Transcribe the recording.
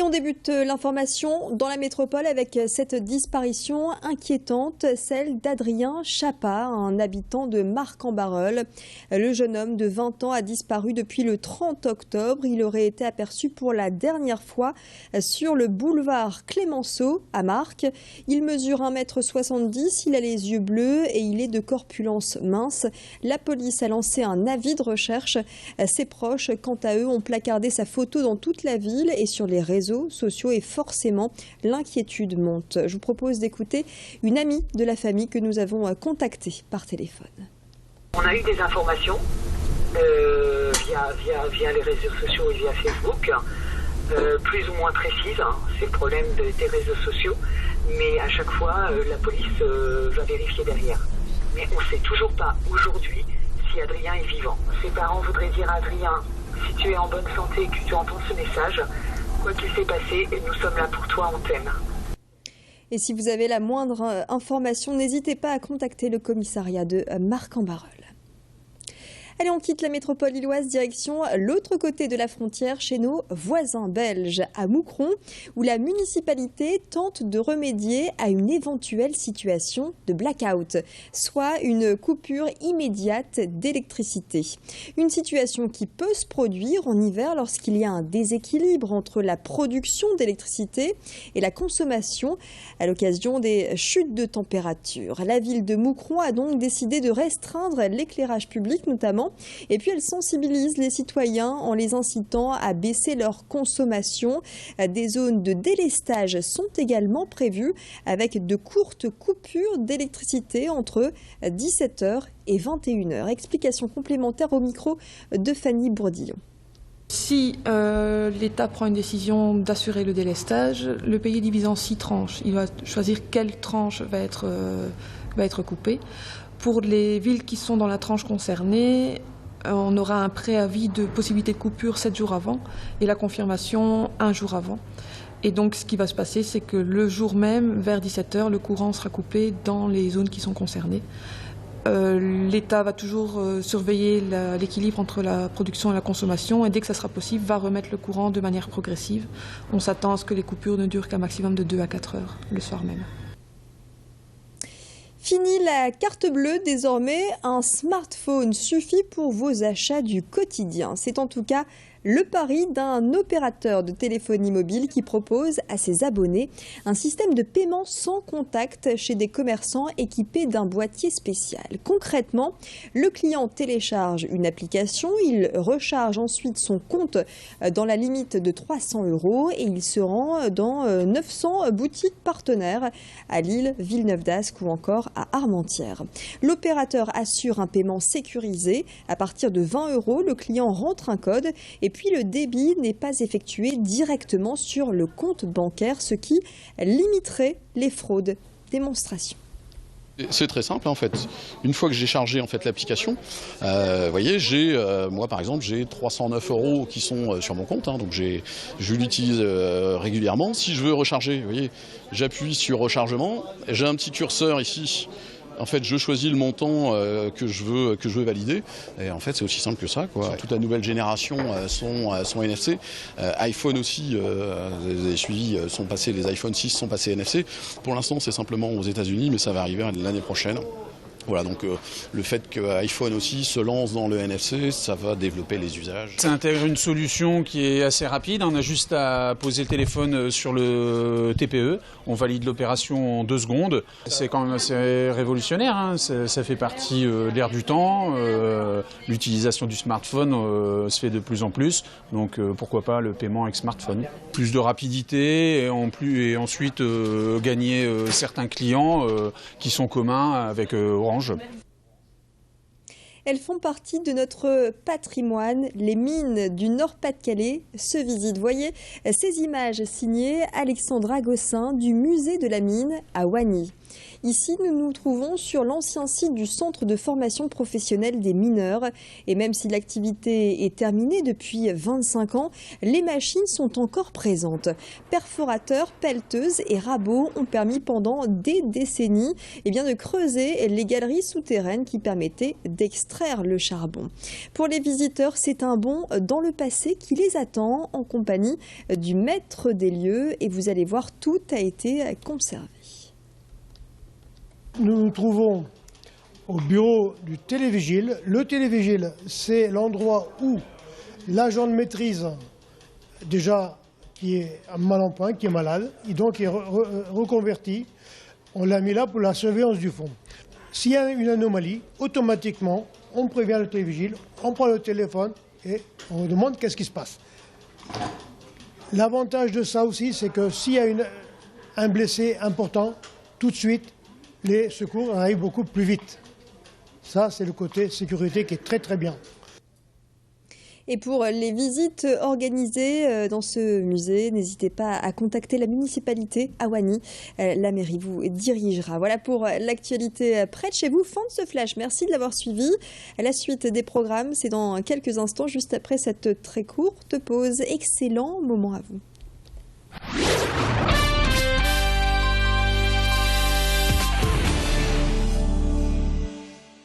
on débute l'information dans la métropole avec cette disparition inquiétante, celle d'Adrien Chapa, un habitant de Marcq-en-Barœul. Le jeune homme de 20 ans a disparu depuis le 30 octobre. Il aurait été aperçu pour la dernière fois sur le boulevard Clémenceau à Marcq. Il mesure 1,70 m, il a les yeux bleus et il est de corpulence mince. La police a lancé un avis de recherche. Ses proches, quant à eux, ont placardé sa photo dans toute la ville et sur les réseaux sociaux et forcément l'inquiétude monte. Je vous propose d'écouter une amie de la famille que nous avons contactée par téléphone. On a eu des informations via les réseaux sociaux et via Facebook, plus ou moins précises, c'est le problème des réseaux sociaux, mais à chaque fois la police va vérifier derrière. Mais on ne sait toujours pas aujourd'hui si Adrien est vivant. Ses parents voudraient dire à Adrien, si tu es en bonne santé et que tu entends ce message, quoi qu'il s'est passé, nous sommes là pour toi, on t'aime. Et si vous avez la moindre information, n'hésitez pas à contacter le commissariat de Marcq-en-Barœul. Allez, on quitte la métropole lilloise, direction l'autre côté de la frontière, chez nos voisins belges, à Moucron, où la municipalité tente de remédier à une éventuelle situation de blackout, soit une coupure immédiate d'électricité. Une situation qui peut se produire en hiver lorsqu'il y a un déséquilibre entre la production d'électricité et la consommation à l'occasion des chutes de température. La ville de Moucron a donc décidé de restreindre l'éclairage public notamment. Et puis elle sensibilise les citoyens en les incitant à baisser leur consommation. Des zones de délestage sont également prévues avec de courtes coupures d'électricité entre 17 h et 21 h. Explication complémentaire au micro de Fanny Bourdillon. Si l'État prend une décision d'assurer le délestage, le pays est divisé en 6 tranches. Il va choisir quelle tranche va être coupée. Pour les villes qui sont dans la tranche concernée, on aura un préavis de possibilité de coupure 7 jours avant et la confirmation 1 jour avant. Et donc ce qui va se passer, c'est que le jour même, vers 17 h, le courant sera coupé dans les zones qui sont concernées. L'État va toujours surveiller l'équilibre entre la production et la consommation et dès que ça sera possible, va remettre le courant de manière progressive. On s'attend à ce que les coupures ne durent qu'un maximum de 2 à 4 heures le soir même. Fini la carte bleue, désormais un smartphone suffit pour vos achats du quotidien. C'est en tout cas le pari d'un opérateur de téléphonie mobile qui propose à ses abonnés un système de paiement sans contact chez des commerçants équipés d'un boîtier spécial. Concrètement, le client télécharge une application, il recharge ensuite son compte dans la limite de 300 € et il se rend dans 900 boutiques partenaires à Lille, Villeneuve-d'Ascq ou encore à Armentières. L'opérateur assure un paiement sécurisé. À partir de 20 €, le client rentre un code et puis le débit n'est pas effectué directement sur le compte bancaire, ce qui limiterait les fraudes. Démonstration. C'est très simple en fait. Une fois que j'ai chargé en fait l'application, voyez, moi par exemple j'ai 309 € qui sont sur mon compte, donc je l'utilise régulièrement. Si je veux recharger, vous voyez, j'appuie sur rechargement, j'ai un petit curseur ici. En fait, je choisis le montant que je veux valider. Et en fait, c'est aussi simple que ça, quoi. Toute la nouvelle génération sont NFC. iPhone aussi, vous avez suivi, les iPhone 6 sont passés NFC. Pour l'instant, c'est simplement aux États-Unis, mais ça va arriver l'année prochaine. Voilà, donc le fait que iPhone aussi se lance dans le NFC, ça va développer les usages. Ça intègre une solution qui est assez rapide. On a juste à poser le téléphone sur le TPE. On valide l'opération en 2 secondes. C'est quand même assez révolutionnaire. Ça fait partie de l'ère du temps. L'utilisation du smartphone se fait de plus en plus. Donc pourquoi pas le paiement avec smartphone. Plus de rapidité et ensuite gagner certains clients qui sont communs avec Orange. Elles font partie de notre patrimoine. Les mines du Nord-Pas-de-Calais se visitent. Voyez ces images signées Alexandra Gossin du musée de la mine à Wagny. Ici, nous nous trouvons sur l'ancien site du centre de formation professionnelle des mineurs. Et même si l'activité est terminée depuis 25 ans, les machines sont encore présentes. Perforateurs, pelleteuses et rabots ont permis pendant des décennies de creuser les galeries souterraines qui permettaient d'extraire le charbon. Pour les visiteurs, c'est un bond dans le passé qui les attend en compagnie du maître des lieux et vous allez voir, tout a été conservé. Nous nous trouvons au bureau du télévigile. Le télévigile, c'est l'endroit où l'agent de maîtrise, déjà qui est mal en point, qui est malade, et donc est reconverti. On l'a mis là pour la surveillance du fond. S'il y a une anomalie, automatiquement, on prévient le télévigile, on prend le téléphone et on demande qu'est-ce qui se passe. L'avantage de ça aussi, c'est que s'il y a un blessé important, tout de suite, les secours arrivent beaucoup plus vite. Ça, c'est le côté sécurité qui est très très bien. Et pour les visites organisées dans ce musée, n'hésitez pas à contacter la municipalité à Wany. La mairie vous dirigera. Voilà pour l'actualité près de chez vous. Fin de ce flash. Merci de l'avoir suivi. La suite des programmes, c'est dans quelques instants, juste après cette très courte pause. Excellent moment à vous.